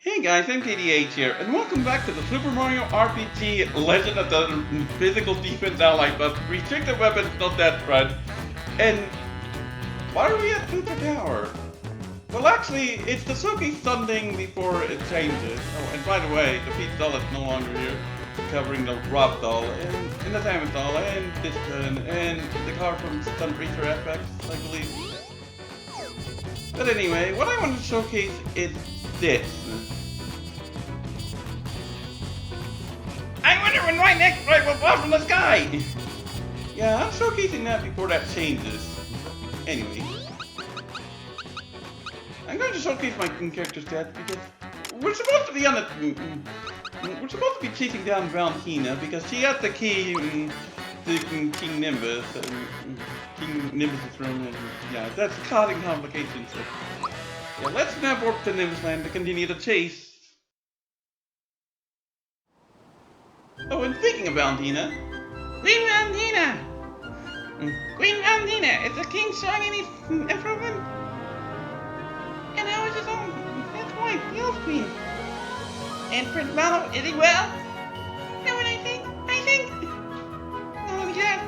Hey guys, I'm KDH here, and welcome back to the Super Mario RPG Legend of the Physical Defense Ally Buff Restricted Weapons No Death Threat. And why are we at Luther Tower? Well, actually, it's the Suki Sunding before it changes. Oh, and by the way, the Peach doll is no longer here, covering the Rob doll, and the Diamond doll, and this gun, and the car from Stunt Racer FX, I believe. But anyway, what I want to showcase is this. I wonder when my next strike will fall from the sky! Yeah, I'm showcasing that before that changes. Anyway. I'm going to showcase my character's stats because we're supposed to be on the... We're supposed to be chasing down Valentina because she has the key to King Nimbus. King Nimbus' room, and yeah, that's causing complications. So, yeah, let's now warp to Nimbus Land to continue the chase. Oh, and speaking of Valentina, Queen Valentina! Queen Valentina, is the king showing any improvement? And how is his own? That's wife, the elf queen. And Prince Mallow, is he well? Know what I think? Oh, yes,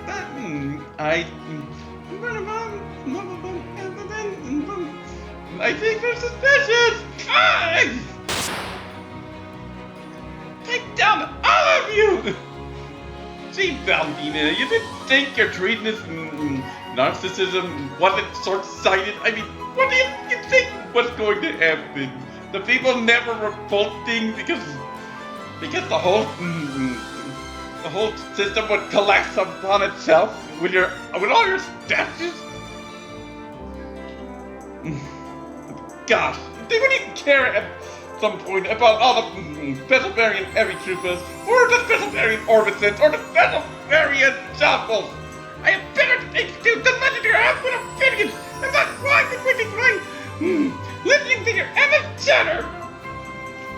I think they're suspicious! Take down all of you! See, Valentina, you didn't think your treatment narcissism wasn't short-sighted? I mean, what do you think was going to happen? The people never revolting because the whole system would collapse upon itself with all your statues? Gosh, they wouldn't even care at some point about all the special variant heavy troopers, or the special variant orbitants, or the special variant shuffles. I have better things to do than legendary output of Finnegan, and that's why I'm waiting for listening to your endless chatter.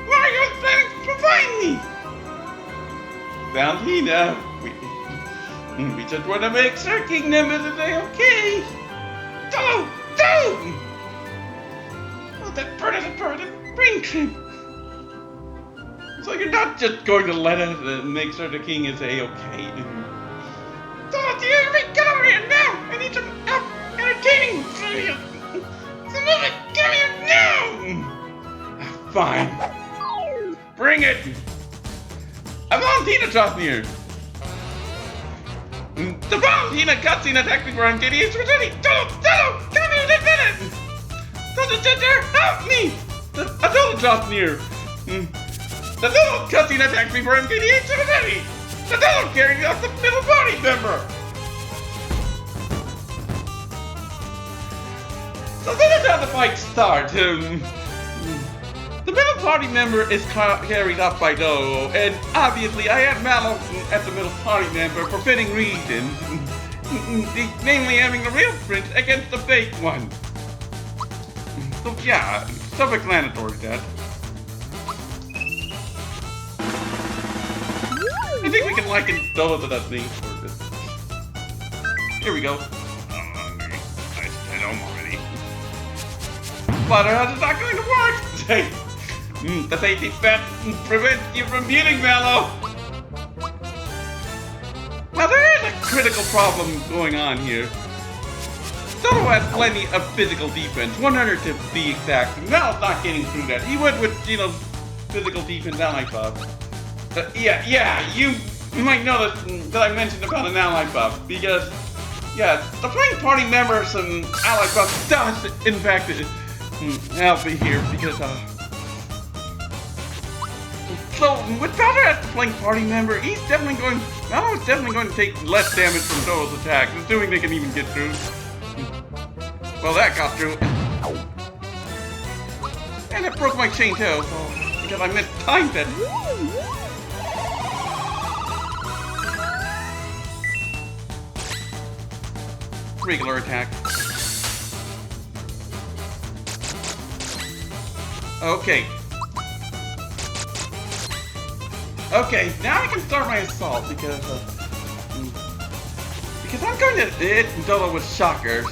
Why are you planning to find me? Valentina, we just want to make sure King Nimbus is okay. Don't! Oh, that bird is a bird. Bring him. So you're not just going to let us make sure the king is a-okay. So get over here now! I need some help entertaining videos. Somebody get here now! Fine. Bring it! A Valentina dropped near. The Valentina cutscene attacked me for MKD. It's ready! Dodo! Come here in a minute! Dodo, help me! A Dodo dropped near. The Dodo cutscene attacked me for MKD. It's ready! The Dodo carrying off the middle party member! So this is how the fight starts. The middle party member is carried off by Dodo, and obviously I had Mallow as the middle party member for fitting reasons. Namely having the real prince against the fake one. So yeah, self-explanatory that. I think we can liken Dodo to that thing for this. Here we go. I'm hungry. I said I'm already. Slaughterhouse is not going to work! The safety fence prevents you from muting Mallow! Now there is a critical problem going on here. Dodo has plenty of physical defense, 100 to be exact. Mallow's not getting through that. He would with, physical defense ally buff. Yeah, you might notice that I mentioned about an ally buff, because, yeah, the playing party members and ally buff does, in fact, help me here, because, so, with Dodo as the playing party member, Mallow is definitely going to take less damage from Dodo's attacks, assuming they can even get through. Well, that got through. And it broke my chain too, because I mistimed it. Regular attack. Okay, now I can start my assault because I'm going to hit Dodo with shockers.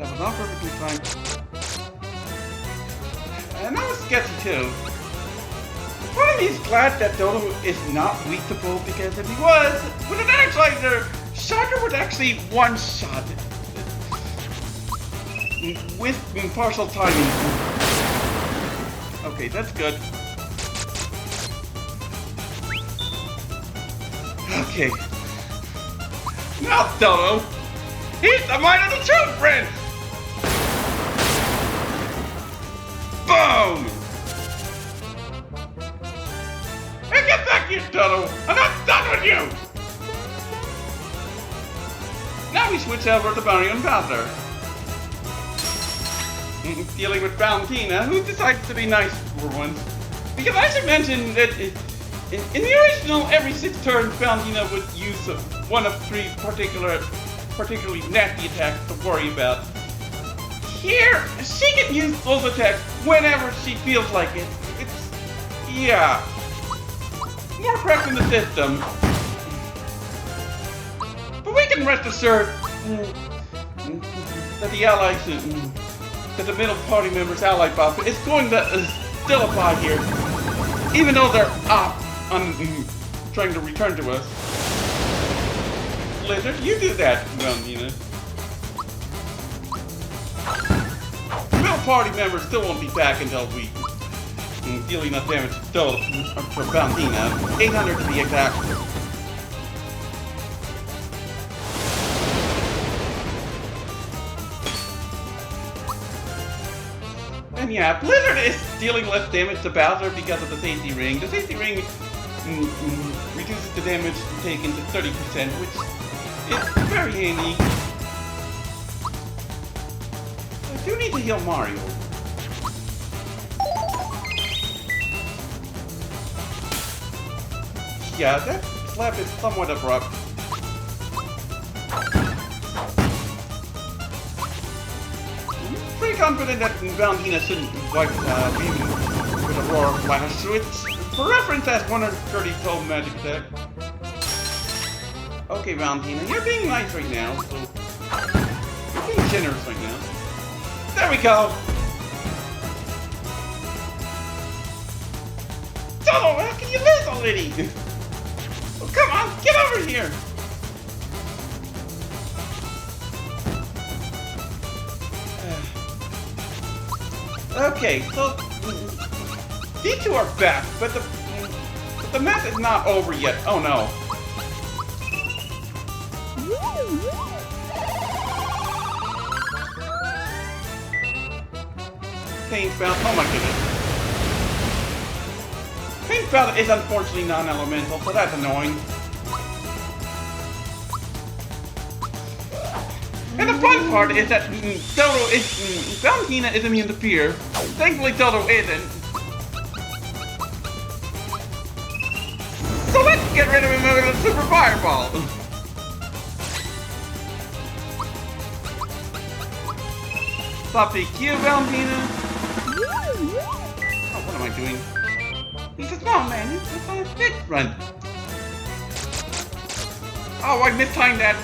That was not perfectly fine. And that was sketchy too. Funnily is glad that Dodo is not weak to Bolt, because if he was, with an Energizer, Shocker would actually one-shot it. With partial timing. Okay, that's good. Okay. Now, Dodo, he's the mind of the truth, friend! Boom! Hey, get back here, Dodo! I'm not done with you! Now we switch over to Barry and Bowser. Dealing with Valentina, who decides to be nice for once. Because I should mention that in the original, every 6 turns, Valentina would use one of 3 particularly nasty attacks to worry about. Here, she can use those attacks whenever she feels like it. It's, yeah, more cracks in the system. But we can rest assured that the allies, that the middle party members' ally buff is going to still apply here, even though they're off on trying to return to us. Blizzard, you do that, Valentina. Middle party members still won't be back until we dealing enough damage to Valentina. 800 to be exact. And yeah, Blizzard is dealing less damage to Bowser because of the safety ring. The safety ring reduces the damage taken to 30%, which is very handy. I do need to heal Mario. Yeah, that slap is somewhat abrupt. Pretty confident that Valentina shouldn't wipe even with a Roar Flash, which for reference has 130 total magic attack. Okay, Valentina, you're being nice right now, so you're being generous right now. There we go! Dodo, how can you lose already? Oh, come on, get over here! Okay, so these 2 are back, but the match is not over yet. Oh no. Pain Spout, oh my goodness. Pain Spout is unfortunately non-elemental, so that's annoying. And the fun part is that Valentina is immune to fear. Thankfully, Dodo isn't. So let's get rid of him with a Super Fireball. Stop the Q, Valentina. Oh, what am I doing? He's a small man. He's on a big run. Oh, I mistimed that.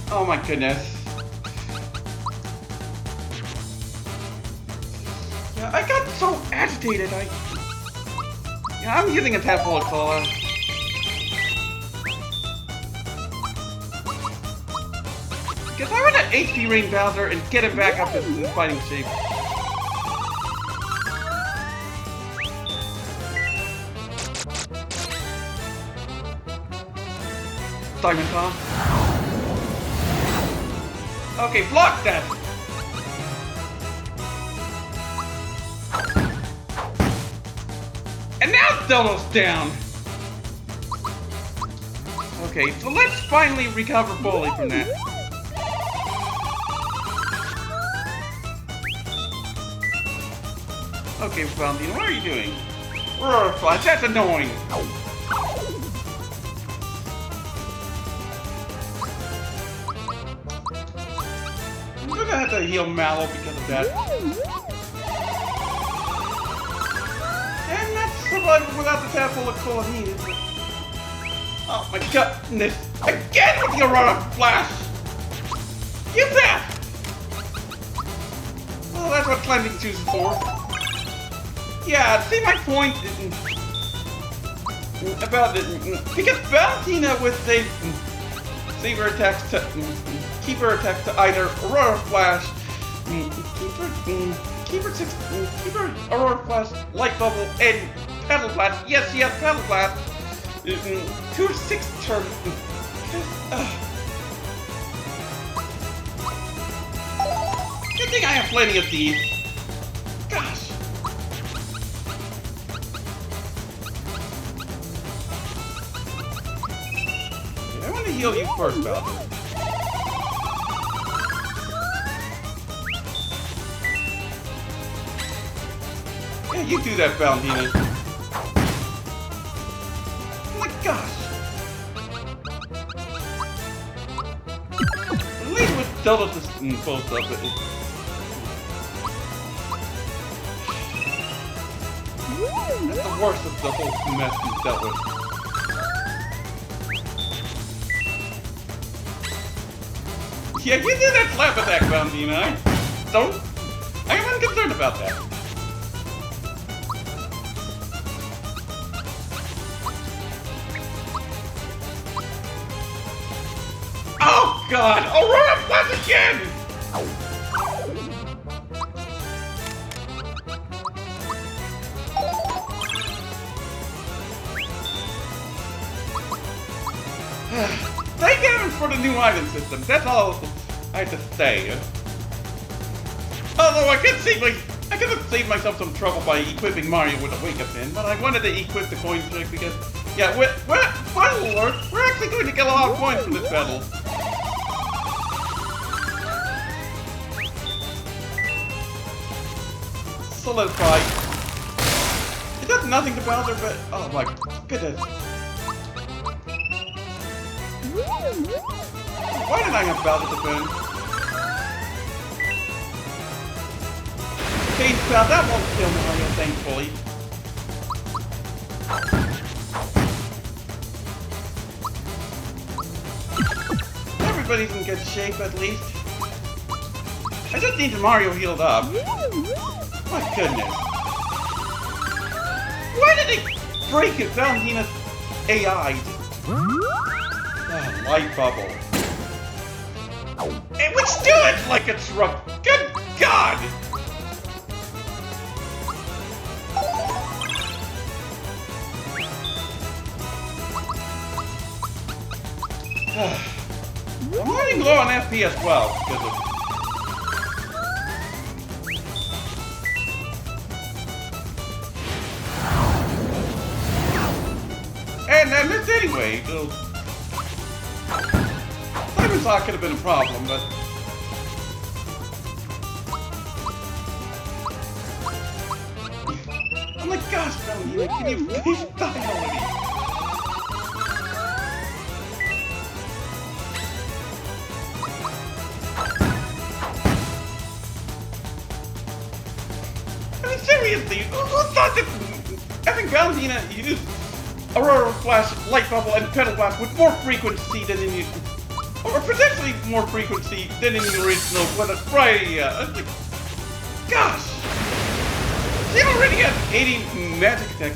Oh my goodness. Yeah, I got so agitated, Yeah, I'm using a Tadpola Cola. Because I want to HP Rain Bowser and get him back up to fighting shape. Diamond Tom. Okay, block that! And now Dodo's down! Okay, so let's finally recover fully from that. Okay, Valentina, what are you doing? Roar Flash, that's annoying! I'm gonna have to heal Mallow because of that. And that's survival without the Tadpola Cola needed. Oh my goodness! Again with the Aurora Flash! You that! Well, that's what climbing shoes is for. Yeah, see my point about it. Because Valentina with keep her attacks to either Aurora Flash, keep her Aurora Flash, Light Bubble, and Paddle Blast. Yes, Paddle Blast. 2 or 6 turns. Good thing I have plenty of these. Gosh. I want to heal you first, Bowser. Yeah, you do that, Valentina. Oh my gosh! At least with Dodo post up it. That's the worst of the whole mess we've dealt with. Yeah, you did that slap attack, Valentina. I am unconcerned about that. Oh God! Aurora Flash again! Thank heavens for the new item system. That's all I have to say. Although I could have saved myself some trouble by equipping Mario with a wake-up pin, but I wanted to equip the coin trick because, yeah, final alert, we're actually going to get a lot of points from this battle. Solidify. It does nothing to Bowser, but oh my goodness. Why did I have Bowser defend? Change Bowser, that won't kill Mario, thankfully. Everybody's in good shape, at least. I just need Mario healed up. My goodness. Why did they break it? Valentina's AI. Oh, Light Bubble. It would do it like a truck. Good God! I'm running low on FP as well because of. And I missed anyway, so Simon Saw could have been a problem, but oh my gosh, Valentina, can you please die already? I mean, seriously, who thought that having Valentina use Aurora Flash, Light Bubble, and Pedal Blast with more frequency than in the, or potentially more frequency than in the original with a Freya. Like, gosh! She already has 80 Magic ATK.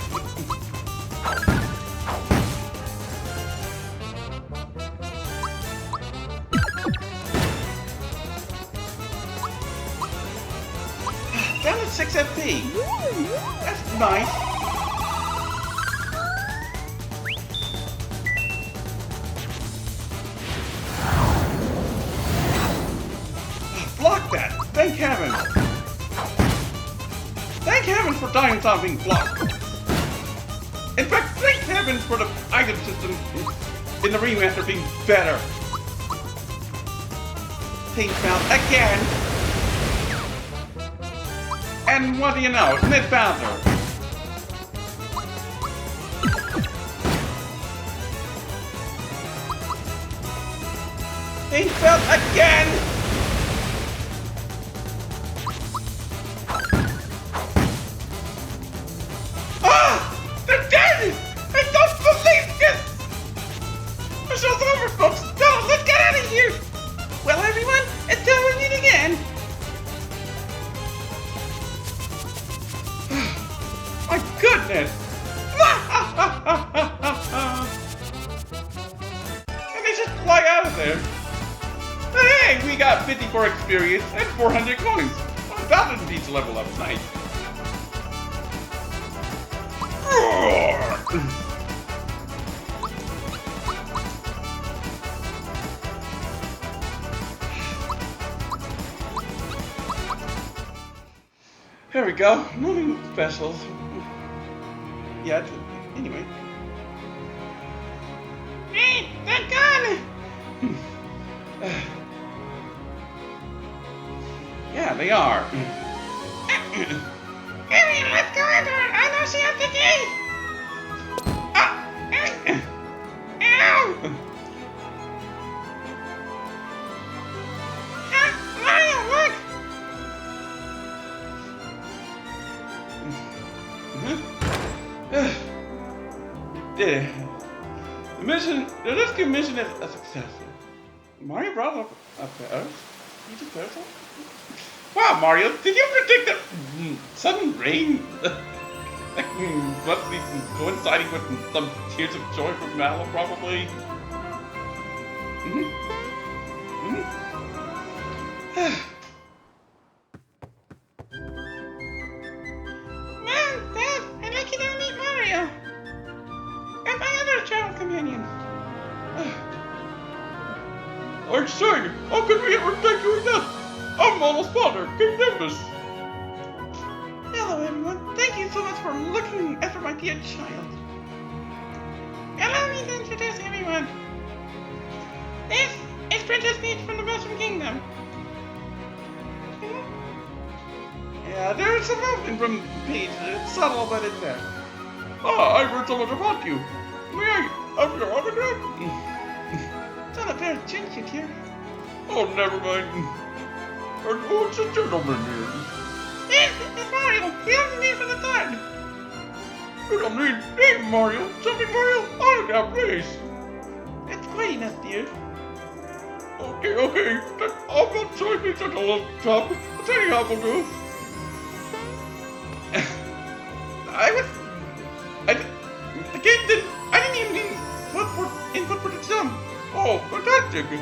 Down to 6 FP. That's nice. Block that! Thank heaven! Thank heaven for dying without being blocked! In fact, thank heaven for the item system in the remaster being better! Pink Bounce again! And what do you know? It's Mid Bowser! Pink Bounce again! there. Hey, we got 54 experience and 400 coins. Well, that didn't teach level up. Nice. Here we go. Nothing special. Yeah, anyway. Hey, they're gone! Yeah, they are. Hey, let's go into it. I know she has the key. Ow! Mario, look! The rescue mission is a success. Mario brought up a pair? You just pair something? Wow, Mario, did you predict that sudden rain? Must be coinciding with some tears of joy from Mallow, probably. Mom, Dad, I'd like you to meet Mario. And my other travel companion. I'm sorry, how could we ever thank you enough? I'm Mallow's father, King Nimbus. Hello everyone, thank you so much for looking after my dear child. Allow me to introduce everyone. This is Princess Peach from the Mushroom Kingdom. Yeah, there's some movement from Peach. It's subtle, but it's there. Ah, I've heard so much about you. May I have your autograph? It's not a pair of chin cute here. Oh, never mind. And what's a gentleman here? This is Mario. He hasn't been for the third. You don't need name Mario. Something Mario? Autograph, please. It's quite enough, dear. Okay. I'm not sure if it's a little top. But anyhow, will do. I didn't even need input for the sum. Oh, fantastic. It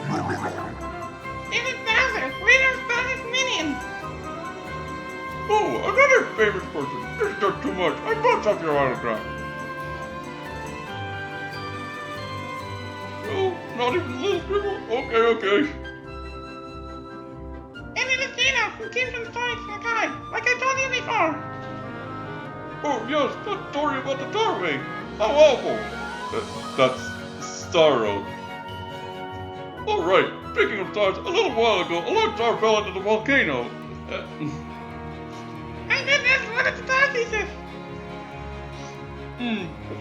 is Bowser, leader of Bowser's minion. Oh, another favorite person. This is just too much. I must have your autograph. Oh, not even a little scribble? Okay. And it is Dina, who came from the story from the guy, like I told you before. Oh, yes, that story about the doorway. How awful. That's Starro. Alright, speaking of stars, a little while ago, a large star fell into the volcano. I did this one of the star pieces. A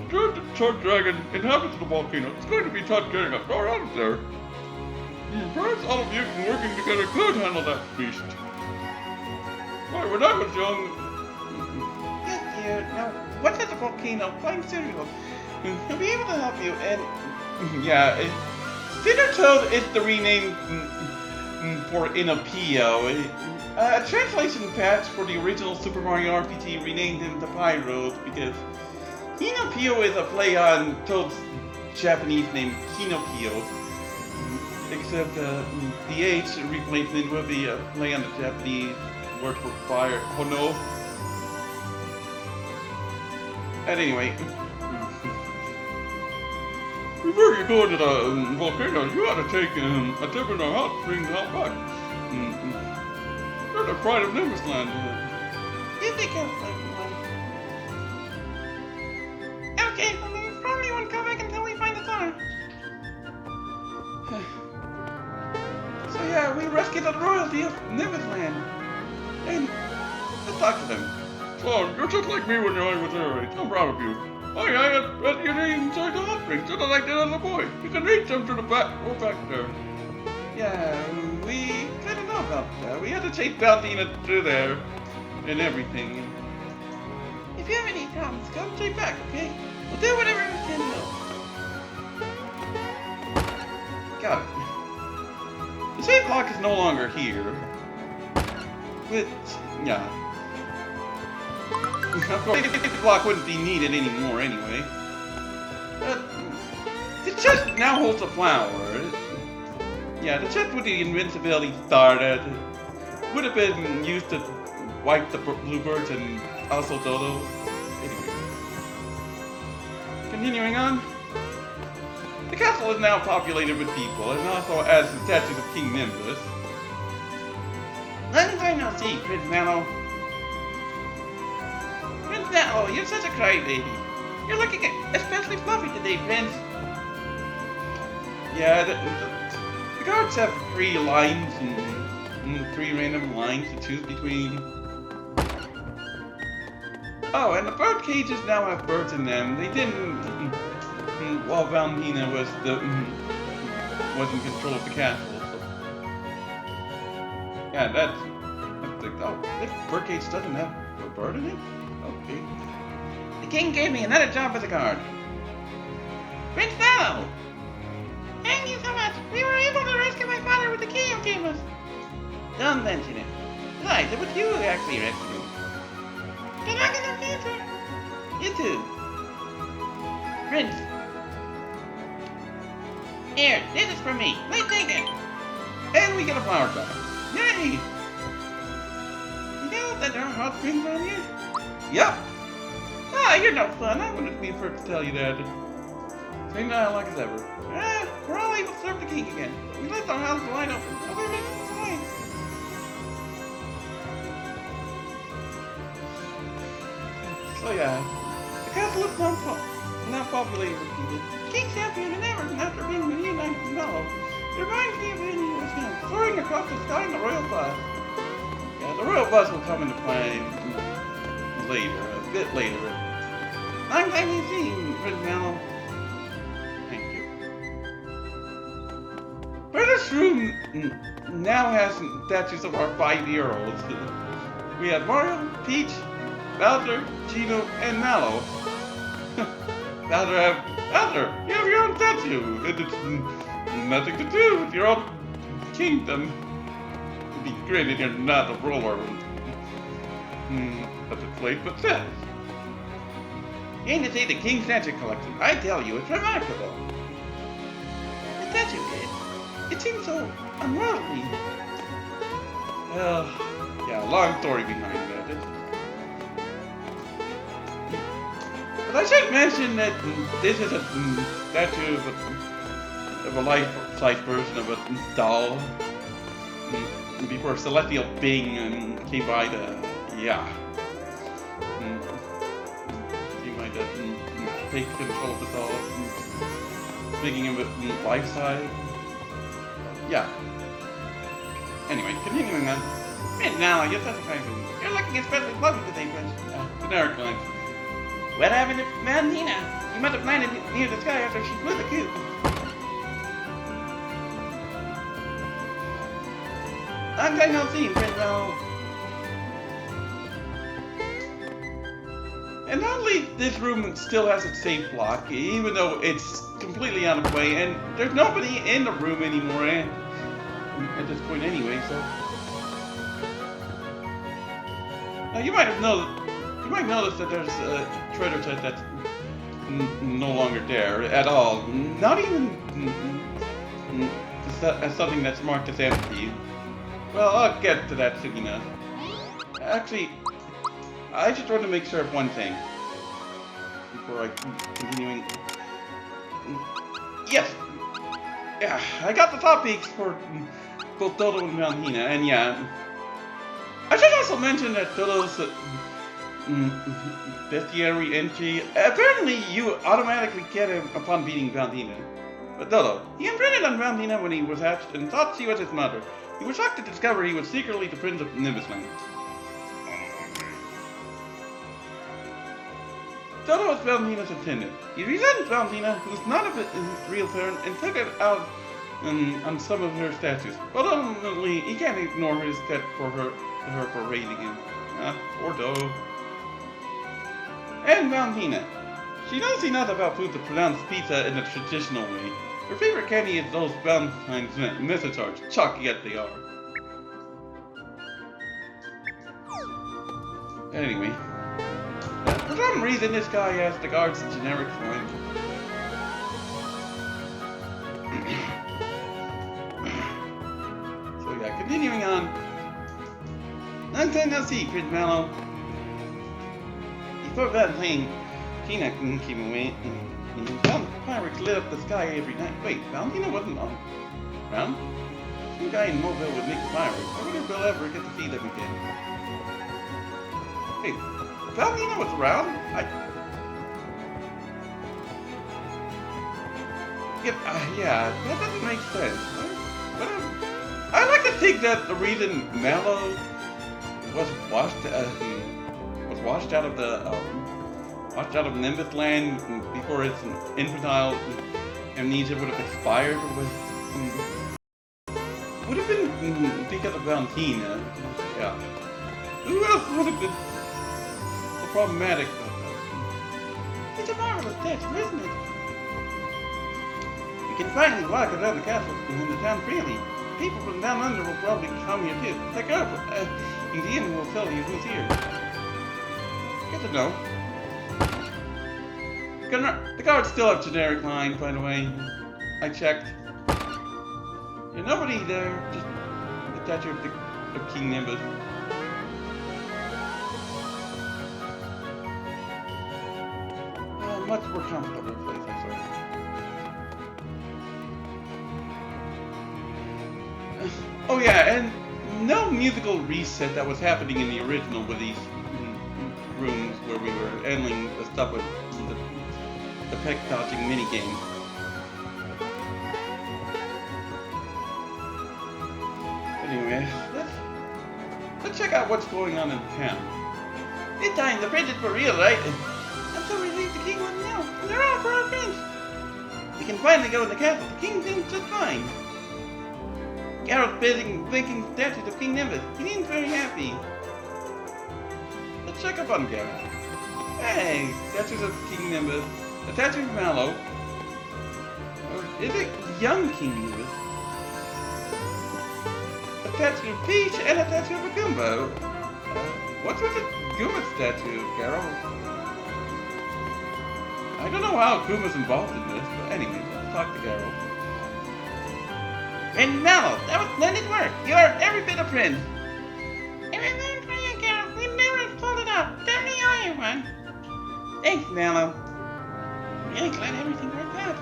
strange star dragon inhabits the volcano. It's going to be tough getting a star out of there. Perhaps all of you working together could handle that beast. Why, when I was young... Yes, dear. Now, what's at the volcano? Playing cereal. He'll be able to help you, and... yeah, Cinder Toad is the rename for Inopio. A translation patch for the original Super Mario RPG renamed him to Pyro because Inopio is a play on Toad's Japanese name Kinopio. Except the H replacement will be a play on the Japanese word for fire, Hono. And anyway, before you go to the volcano, you ought to take a dip in our hot springs out back. They're the pride of Nimbus Land. You think I'll like one? Okay, well, we probably won't come back until we find the star. So yeah, we rescued the royalty of Nimbus Land. And let's talk to them. Oh, you're just like me when I was your age. I'm proud of you. Oh yeah, I had your name inside the hot springs, just like that other boy. You can reach them to the back, go back there. Yeah, we kind of know about that. We had to chase Valentina through there and everything. If you have any problems, come straight back, okay? We'll do whatever we can to help. Got it. The save block is no longer here. Which, yeah. Of course, the block wouldn't be needed anymore anyway. But the chest now holds a flower. Yeah, the chest with the invincibility started would have been used to wipe the bluebirds and also Dodo. Anyway, continuing on. The castle is now populated with people and also has the statues of King Nimbus. Long time no see, Prince Mallow. Prince Mallow, you're such a crybaby. You're looking especially fluffy today, Prince. Yeah, the guards have 3 lines and 3 random lines to choose between. Oh, and the bird cages now have birds in them. They didn't while Valentina was in control of the castle. So. Yeah, that's oh, this bird cage doesn't have a bird in it? Okay. The king gave me another job as a guard. Prince Mallow! Thank you so much! We were able to rescue my father with the key you gave us! Don't mention it. Besides, it was you who actually rescued him. Good luck in the future! You too. Prince. Here, this is for me. Please take it. And we get a flower jar. Yay! You know that there are hot springs around here? Yep. Ah, you're no fun. I wouldn't be the first to tell you that. Same dialogue as ever. We're all able to serve the king again. We left our house wide open. Everything's fine. So yeah, the castle is now populated with people. King's happier than ever after being reunited with Mallow. It reminds me of when he was soaring across the sky in the royal bus. Yeah, the royal bus will come into play later, a bit later. Long time no see, Prince Mallow. Thank you. But this room now has statues of our 5-year-olds. We have Mario, Peach, Bowser, Gino, and Mallow. Bowser, you have your own statue, and it's nothing to do with your own kingdom. It'd be great if you're not a roller. That's a place but says. Came to see the King's statue collection. I tell you, it's remarkable. The statue case. It seems so unworldly. Yeah, long story behind that. But I should mention that this is a statue of a life-size version of a doll. Before Celestial Bing came by to, take control of the doll, making him life-size. Yeah. Anyway, continuing on. Man, now I guess that's kind of. You're looking especially lovely today, Prince. Generic lines. What happened to Valentina? She must have landed near the sky after she flew the coop. Long time no see, Prince Mallow. And oddly, this room still has its safe lock, even though it's completely out of way, and there's nobody in the room anymore, and at this point anyway, so. Now you might notice that there's a treasure chest that's no longer there at all. Not even as something that's marked as empty. Well, I'll get to that soon enough. Actually, I just want to make sure of one thing before I continuing. Yes, yeah, I got the top peaks for both Dodo and Valentina, and yeah, I should also mention that Dodo's bestiary entry. Apparently, you automatically get him upon beating Valentina. But Dodo, he imprinted on Valentina when he was hatched and thought she was his mother. He was shocked to discover he was secretly the Prince of Nimbusland. Dodo was Valentina's attendant. He resented Valentina, who was not his real parent, and took it out on some of her statues. But ultimately, he can't ignore his debt for her for raising him. Poor Dodo. And Valentina. She knows enough about food to pronounce pizza in the traditional way. Her favorite candy is those Valentine's message cards, chalky yet they are. Anyway, for some reason this guy asked the guards a generic line. continuing on. Long time no see, Prince Mallow. Before Valentina came away, fireworks lit up the sky every night. Wait, Valentina wasn't on around? Some guy in Mobile would make the fireworks. I wonder if we'll ever get to see them again. Hey, Valentina was around? Yeah, that doesn't make sense. I like to think that the reason Mallow was washed out of Nimbus Land before its infantile amnesia would have expired would have been because of Valentina. Yeah. Who else would have been so problematic? It's a marvelous statue, isn't it? You can finally walk around the castle and the town freely. People from down under will probably come here too. Like Indian will tell you who's here. Good to know. The guards still have generic line, by the way. I checked. There's nobody there, just the statue of King Nimbus. Much more comfortable place, I'm sorry. Oh yeah, and no musical reset that was happening in the original with these rooms where we were handling the stuff with the peck dodging minigame. Anyway, let's check out what's going on in town. This time the prince is for real, right? I'm so relieved the king wouldn't know. And they're all for our friends. We can finally go in the castle. The king seems just fine. Garrel's blinking statues of King Nimbus. He seems very happy. Let's check up on Garrel. Hey, statues of King Nimbus. A statue of Mallow. Or is it young King Nimbus? A statue of Peach and a statue of a Goomba. What's with the Goomba statue, Garrel? I don't know how Goomba's involved in this, but anyway, let's talk to Garrel. And Mallow, that was splendid work. You are every bit a friend. Every bit for you, Garrel. We never pulled it off. Tell me how you won. Thanks, Mallow. I'm really glad everything worked out.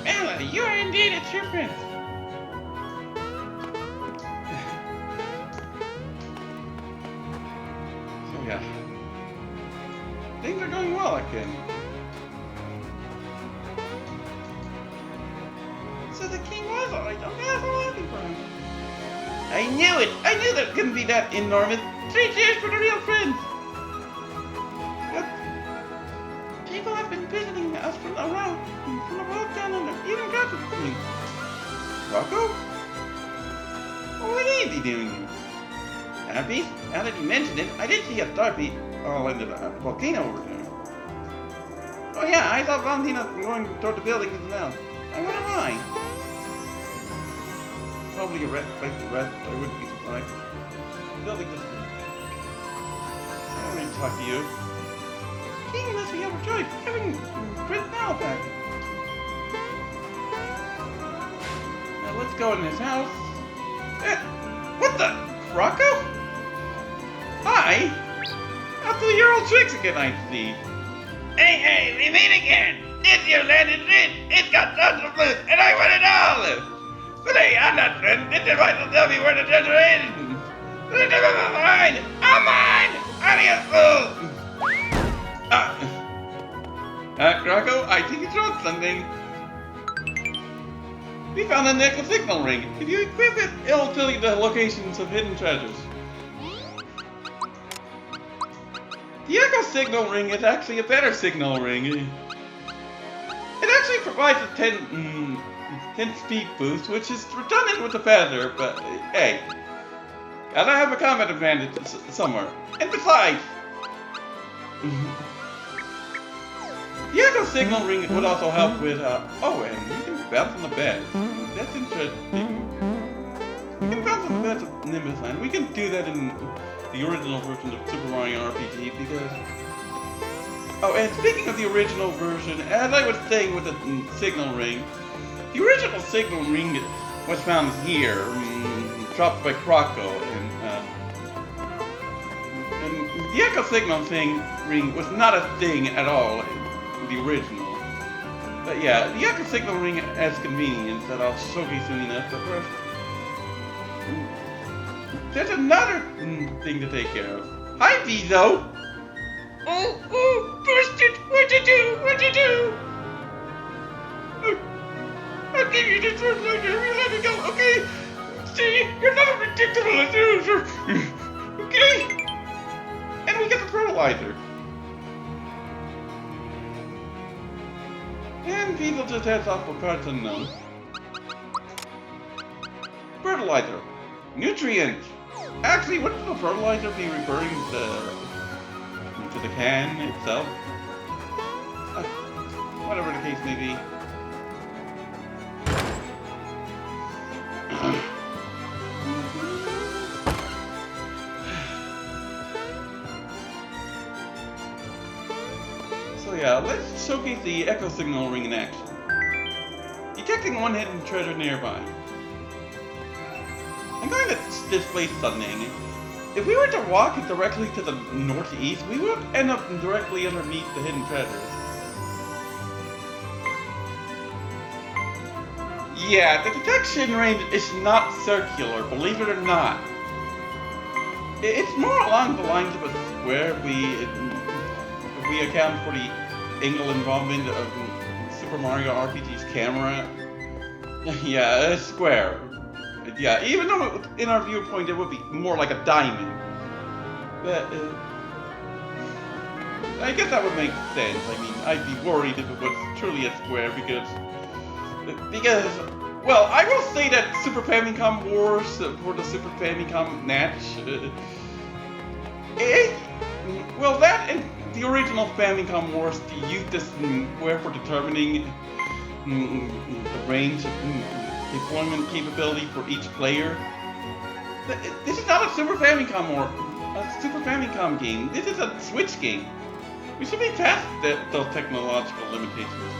Mallow, you are indeed a true prince. So yeah. Things are going well again. So the king was alright. Okay, I'm so happy for him. I knew it! I knew that couldn't be that enormous. 3 cheers for the real friends! What? People have been visiting us from the road down under. Even Rocco was coming. Rocco? What is he doing here? Happy? Now that you mentioned it, I did see a Starpy all into the volcano over there. Oh yeah, I saw Valentina going toward the building as well. I wonder why. Probably a place to rest. I wouldn't be surprised. The building just... I don't need to talk to you. King must be overjoyed having Prince Mallow back. Now let's go in his house. What the? Rocco? Hi! I'll do your old tricks again, I see. Hey, we meet again! This year landed rich! It's got tons of loot, and I want it all! But hey, I'm not friend. This device will tell me where the treasure is! Mine! I'm mine! Adios, fool! Rocco, I think you wrote something. We found an echo signal ring. If you equip it, it'll tell you the locations of hidden treasures. The echo signal ring is actually a better signal ring. It actually provides a 10 speed boost, which is redundant with the feather, but hey, gotta have a combat advantage somewhere. And besides, the echo signal ring would also help with, oh, and you can bounce on the bed. That's interesting. You can bounce on the beds of Nimbus Land. We can do that in the original version of Super Mario RPG because... Oh, and speaking of the original version, as I was saying with the signal ring, The original signal ring was found here, dropped by Croco, and the echo signal ring was not a thing at all in the original. But yeah, the echo signal ring has convenience that I'll showcase soon enough, but first, there's another thing to take care of. Hi, Vizo! Oh, busted! What'd you do? I'll give you this one later. We'll let it go, okay? See, you're not a ridiculous loser. Okay? And we get the fertilizer. And people just heads off for parts unknown. Fertilizer. Nutrient. Actually, wouldn't the fertilizer be referring to the can itself? Whatever the case may be. So yeah, let's showcase the echo signal ring in action. Detecting one hidden treasure nearby. I'm going to display something. If we were to walk directly to the northeast, we would end up directly underneath the hidden treasure. Yeah, the detection range is not circular, believe it or not. It's more along the lines of a square if we account for the angle involvement of Super Mario RPG's camera. Yeah, a square. Yeah, even though in our viewpoint it would be more like a diamond. But, I guess that would make sense. I mean, I'd be worried if it was truly a square because, well, I will say that Super Famicom Wars for the Super Famicom match, well, that and the original Famicom Wars, they used this square for determining the range of deployment capability for each player. This is not a Super Famicom or a Super Famicom game. This is a Switch game. We should be past those technological limitations.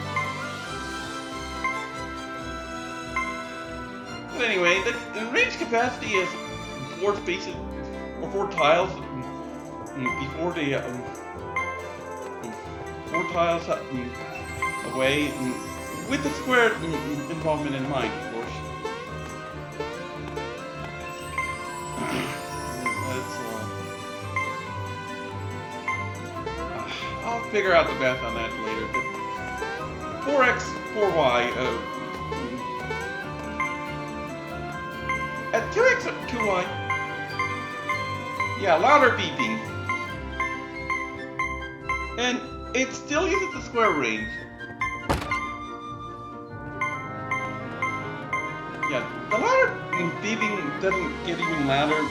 But anyway, the range capacity is 4 spaces or 4 tiles before the 4 tiles away, with the square involvement in mind, of course. I'll figure out the math on that later. But 4x, 4y. At 2x, 2y. Yeah, louder beeping. And it still uses the square range. Yeah, the louder beeping doesn't get even louder,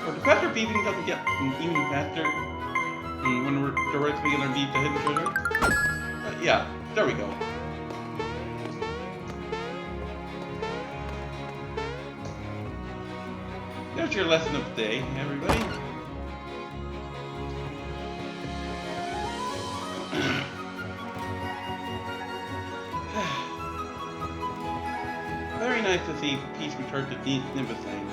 or the faster beeping doesn't get even faster when we're directly underneath the hidden treasure. Yeah, there we go. There's your lesson of the day, everybody. Very nice to see peace return to Nimbusane.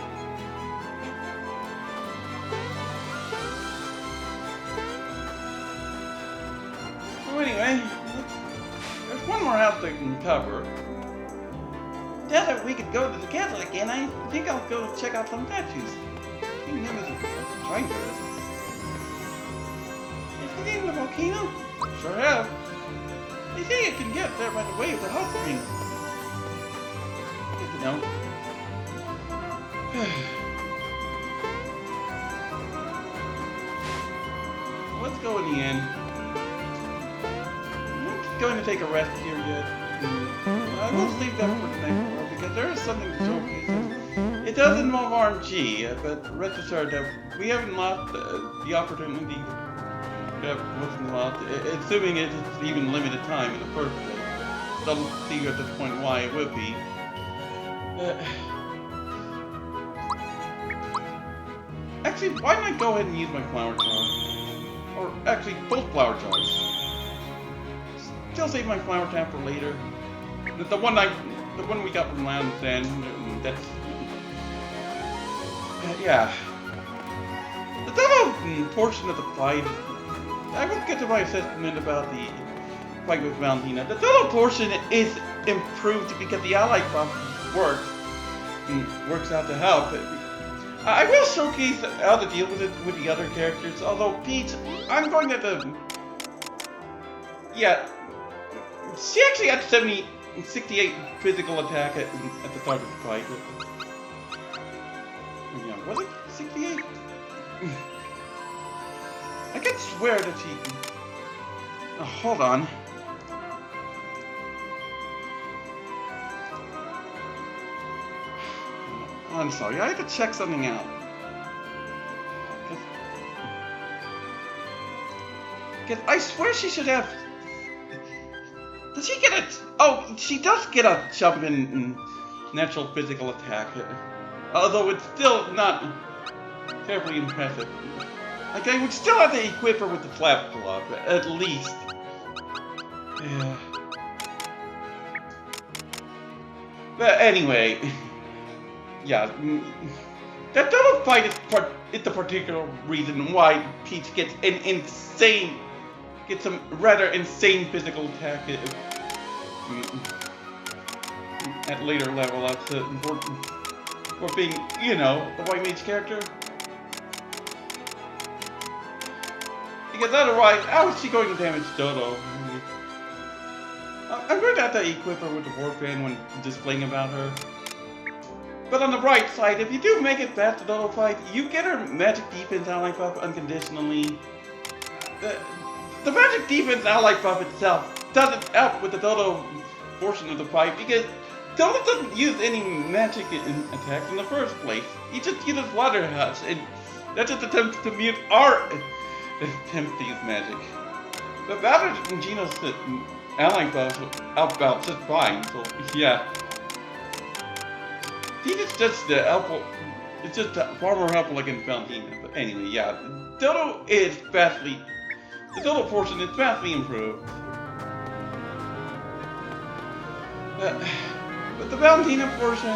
So anyway, there's one more house that can cover. Now that we could go to the castle again, I think I'll go check out some statues. Even them as a stranger. Have you seen the volcano? Sure have. They say you can get there by the way of the hot spring. Good to know. Let's go in the end. I'm not going to take a rest here yet. Let's leave that for the next world because there is something to showcase. It does involve RNG, but rest assured that we haven't lost the opportunity. Wasn't lost, assuming it's even limited time in the first place. Don't see at this point why it would be. Actually, why not go ahead and use my flower jar? Or actually, both flower jars. Still save my flower tap for later. The one we got from round 10. That's yeah. The Dodo portion of the fight. I will get to my assessment about the fight with Valentina. The Dodo portion is improved because the ally buff works out to help. I will showcase how to deal with it with the other characters. Although Peach, I'm going to yeah. She actually had 68 physical attack at the start of the fight. Yeah, was it 68? I can swear that she... Oh, hold on. I'm sorry, I had to check something out. Cause I swear she should have... Does she get a... Oh, she does get a jump in natural physical attack. Although it's still not terribly impressive. Like, I would still have to equip her with the flap glove, at least. Yeah. But anyway... Yeah. That Dodo fight is the particular reason why Peach gets an insane... Gets some rather insane physical attack at later level ups for being, you know, the white mage character. Because otherwise, how is she going to damage Dodo? I'm going to have to equip her with the war fan when displaying about her. But on the bright side, if you do make it past the Dodo fight, you get her magic defense ally buff unconditionally. The magic defense ally buff itself doesn't help with the Dodo portion of the fight because Dodo doesn't use any magic attacks in the first place. He just uses water hush, and that just attempts to mute our attempt to use magic. But Bowser and Geno's ally buff outbound just fine, so yeah. He is just helpful. It's just far more helpful against Valentina. But anyway, yeah, Dodo is vastly. The Dodo portion is vastly improved. But the Valentina portion,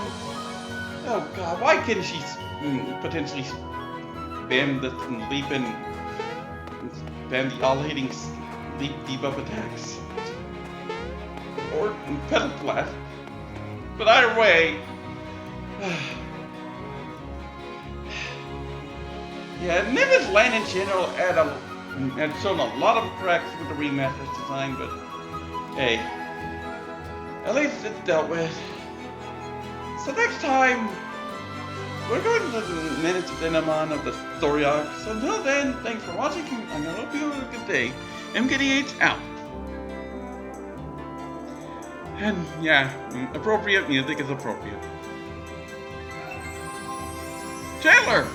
oh god, why couldn't she potentially spam the leap and spam the all-hitting leap debuff attacks? Or pedal flat. But either way, yeah, Nimbus Land in general had shown a lot of cracks with the remastered design, but hey, at least it's dealt with. So next time, we're going to the minutes of Cinnamon of the story arc. So until then, thanks for watching, and I hope you have a good day. MKDH out. And yeah, appropriate music is appropriate. Chandler!